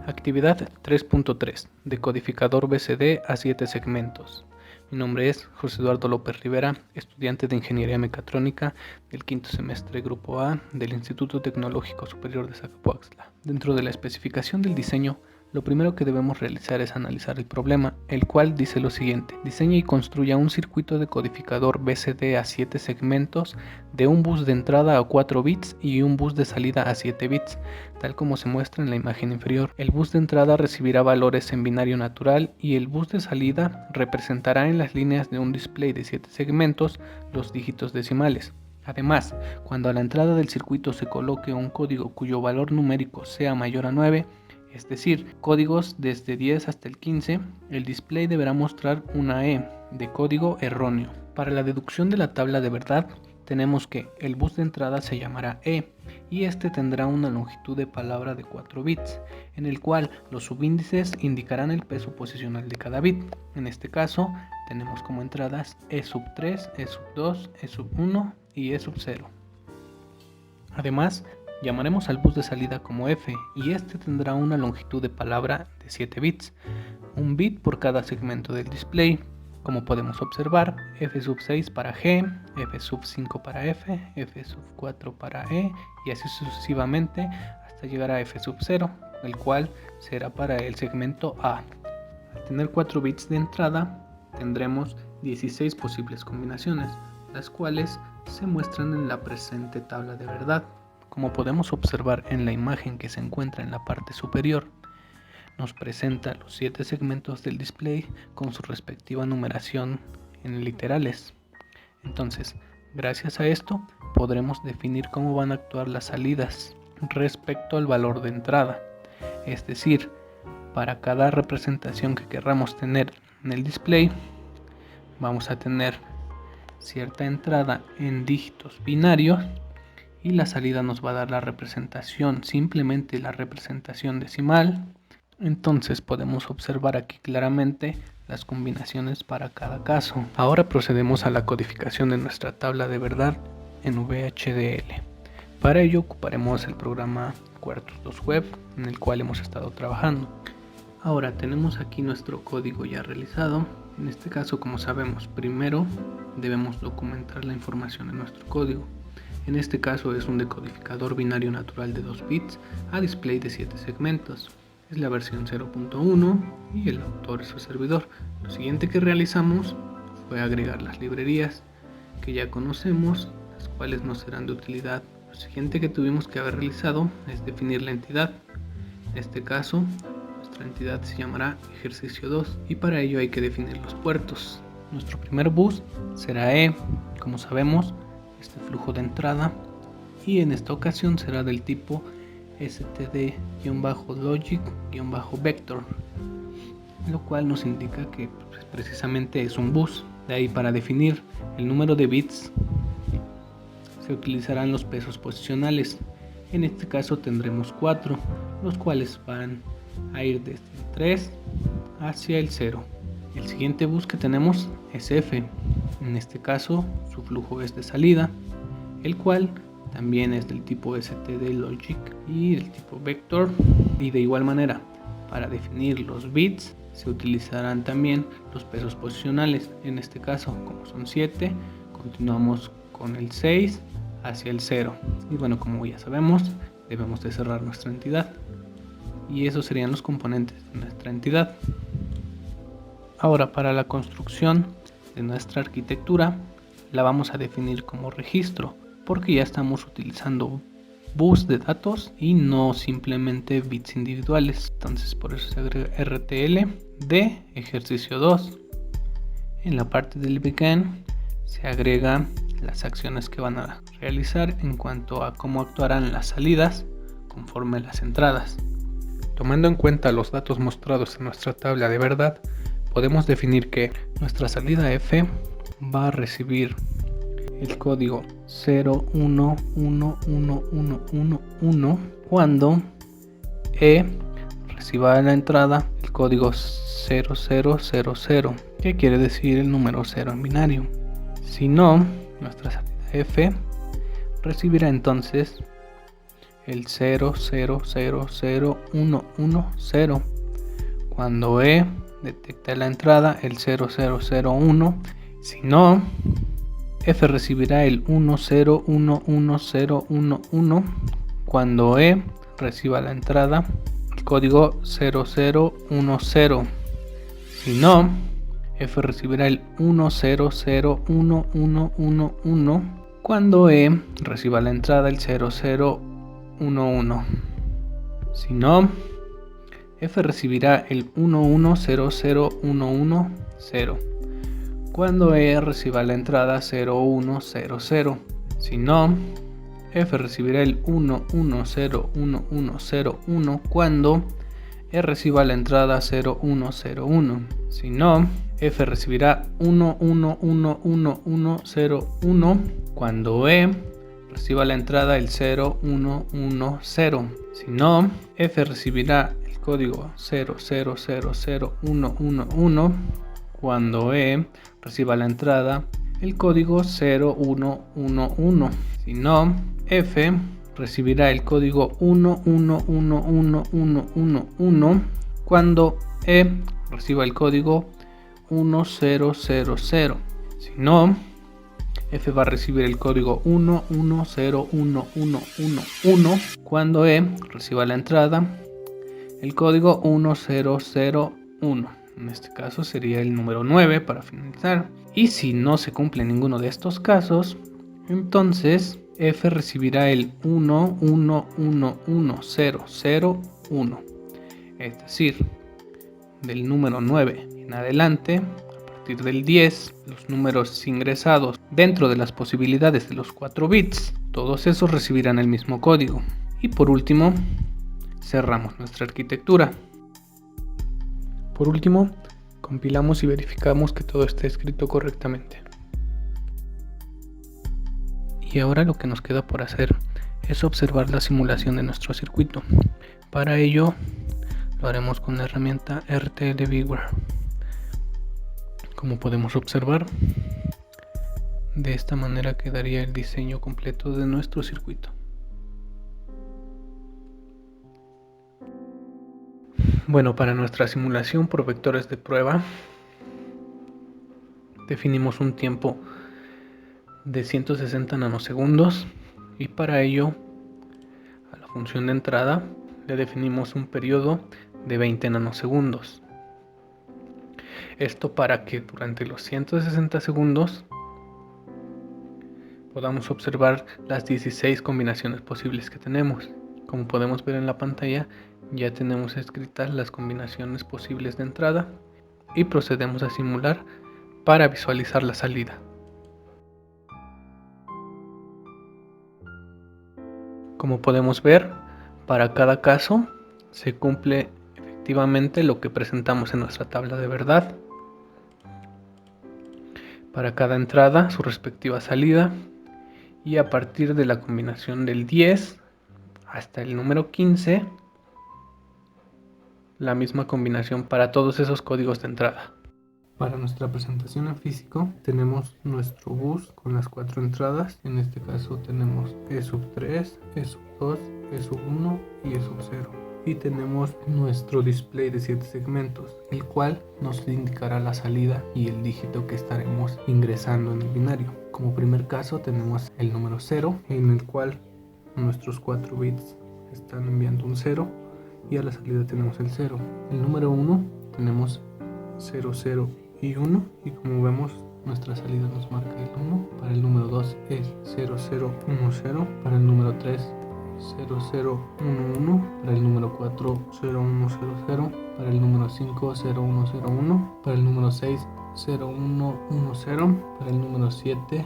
Actividad 3.3. Decodificador BCD a 7 segmentos. Mi nombre es José Eduardo López Rivera, estudiante de Ingeniería Mecatrónica del quinto semestre Grupo A del Instituto Tecnológico Superior de Zacapoaxtla. Dentro de la especificación del diseño, lo primero que debemos realizar es analizar el problema, el cual dice lo siguiente: diseña y construya un circuito decodificador BCD a 7 segmentos de un bus de entrada a 4 bits y un bus de salida a 7 bits, tal como se muestra en la imagen inferior. El bus de entrada recibirá valores en binario natural y el bus de salida representará en las líneas de un display de 7 segmentos los dígitos decimales. Además, cuando a la entrada del circuito se coloque un código cuyo valor numérico sea mayor a 9, es decir, códigos desde 10 hasta el 15, el display deberá mostrar una E de código erróneo. Para la deducción de la tabla de verdad, tenemos que el bus de entrada se llamará E y este tendrá una longitud de palabra de 4 bits, en el cual los subíndices indicarán el peso posicional de cada bit. En este caso, tenemos como entradas E3, E2, E1 y E0. Además, llamaremos al bus de salida como F y este tendrá una longitud de palabra de 7 bits, un bit por cada segmento del display. Como podemos observar, F6 para G, F5 para F, F4 para E y así sucesivamente hasta llegar a F0, el cual será para el segmento A. Al tener 4 bits de entrada, tendremos 16 posibles combinaciones, las cuales se muestran en la presente tabla de verdad. Como podemos observar en la imagen que se encuentra en la parte superior, nos presenta los 7 segmentos del display con su respectiva numeración en literales. Entonces, gracias a esto, podremos definir cómo van a actuar las salidas respecto al valor de entrada. Es decir, para cada representación que querramos tener en el display, vamos a tener cierta entrada en dígitos binarios y la salida nos va a dar la representación, simplemente la representación decimal. Entonces podemos observar aquí claramente las combinaciones para cada caso. Ahora procedemos a la codificación de nuestra tabla de verdad en VHDL. Para ello ocuparemos el programa Quartus Web, en el cual hemos estado trabajando. Ahora tenemos aquí nuestro código ya realizado. En este caso, como sabemos, primero debemos documentar la información en nuestro código. En este caso es un decodificador binario natural de 2 bits a display de 7 segmentos. Es la versión 0.1 y el autor es su servidor. Lo siguiente que realizamos fue agregar las librerías que ya conocemos, las cuales nos serán de utilidad. Lo siguiente que tuvimos que haber realizado es definir la entidad. En este caso, nuestra entidad se llamará ejercicio 2 y para ello hay que definir los puertos. Nuestro primer bus será E, como sabemos, este flujo de entrada, y en esta ocasión será del tipo std-logic-vector, lo cual nos indica que precisamente es un bus. De ahí, para definir el número de bits, se utilizarán los pesos posicionales. En este caso tendremos 4, los cuales van a ir desde el 3 hacia el 0. El siguiente bus que tenemos es F. En este caso su flujo es de salida, el cual también es del tipo std-logic y del tipo vector. Y de igual manera, para definir los bits se utilizarán también los pesos posicionales. En este caso, como son 7, continuamos con el 6 hacia el 0. Y bueno, como ya sabemos, debemos de cerrar nuestra entidad. Y esos serían los componentes de nuestra entidad. Ahora, para la construcción de nuestra arquitectura, la vamos a definir como registro, porque ya estamos utilizando bus de datos y no simplemente bits individuales. Entonces por eso se agrega RTL de ejercicio 2. En la parte del begin se agrega las acciones que van a realizar en cuanto a cómo actuarán las salidas conforme a las entradas. Tomando en cuenta los datos mostrados en nuestra tabla de verdad, podemos definir que nuestra salida F va a recibir el código 011111 cuando E reciba en la entrada el código 0000, que quiere decir el número 0 en binario. Si no, nuestra salida F recibirá entonces el 00001110. Cuando E detecta la entrada, el 0001. Si no, F recibirá el 101111. Cuando E reciba la entrada, el código 0010. Si no, F recibirá el 10011111 cuando E reciba la entrada el 0011. Si no, F recibirá el 11001110 cuando E reciba la entrada 0100. Si no, F recibirá el 11011101 cuando E reciba la entrada 0101. Si no, F recibirá 11111101 cuando E reciba la entrada el 0110. Si no, F recibirá el código 00001111 cuando E reciba la entrada el código 0111. Si no, F recibirá el código 11111111 cuando E reciba el código 1000. Si no, F va a recibir el código 11011111 cuando E reciba la entrada el código 1001. En este caso sería el número 9 para finalizar. Y si no se cumple ninguno de estos casos, entonces F recibirá el 111101. Es decir, del número 9 en adelante, a partir del 10, los números ingresados dentro de las posibilidades de los 4 bits, todos esos recibirán el mismo código. Y por último, cerramos nuestra arquitectura. Por último, compilamos y verificamos que todo esté escrito correctamente. Y ahora lo que nos queda por hacer es observar la simulación de nuestro circuito. Para ello, lo haremos con la herramienta RTL Viewer. Como podemos observar, de esta manera quedaría el diseño completo de nuestro circuito. Bueno, para nuestra simulación por vectores de prueba, definimos un tiempo de 160 nanosegundos y para ello a la función de entrada le definimos un periodo de 20 nanosegundos. Esto para que durante los 160 segundos podamos observar las 16 combinaciones posibles que tenemos. Como podemos ver en la pantalla, ya tenemos escritas las combinaciones posibles de entrada y procedemos a simular para visualizar la salida. Como podemos ver, para cada caso se cumple efectivamente lo que presentamos en nuestra tabla de verdad. Para cada entrada su respectiva salida, y a partir de la combinación del 10 hasta el número 15, la misma combinación para todos esos códigos de entrada. Para nuestra presentación en físico tenemos nuestro bus con las 4 entradas. En este caso tenemos E3, E2, E1 y E0. Y tenemos nuestro display de 7 segmentos, el cual nos indicará la salida y el dígito que estaremos ingresando en el binario. Como primer caso tenemos el número 0, en el cual nuestros 4 bits están enviando un 0 y a la salida tenemos el 0. El número 1 tenemos 0, 0 y 1, y como vemos nuestra salida nos marca el 1. Para el número 2 es 0, 0, 1, 0. Para el número 3 0, 0, 1, 1. Para el número 4 0, 1, 0, 0. Para el número 5 0, 1, 0, 1. Para el número 6 0, 1, 1, 0. Para el número 7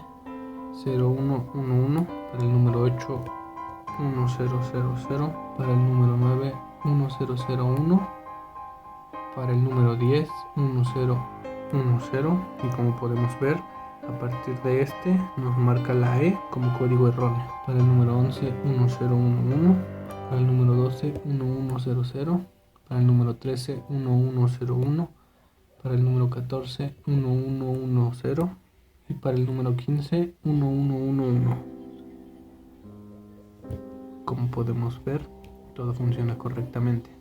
0, 1, 1, 1. Para el número 8 1, 0, 0, 0. Para el número 9 1, 0, 0, 1. Para el número 10 1, 0, 1, 0. Y como podemos ver, a partir de este nos marca la E como código erróneo. Para el número 11 1, 0, 1, 1. Para el número 12 1, 1, 0, 0. Para el número 13 1, 1, 0, 1. Para el número 14 1, 1, 1, 0. Y para el número 15 1, 1, 1, 1. Como podemos ver, todo funciona correctamente.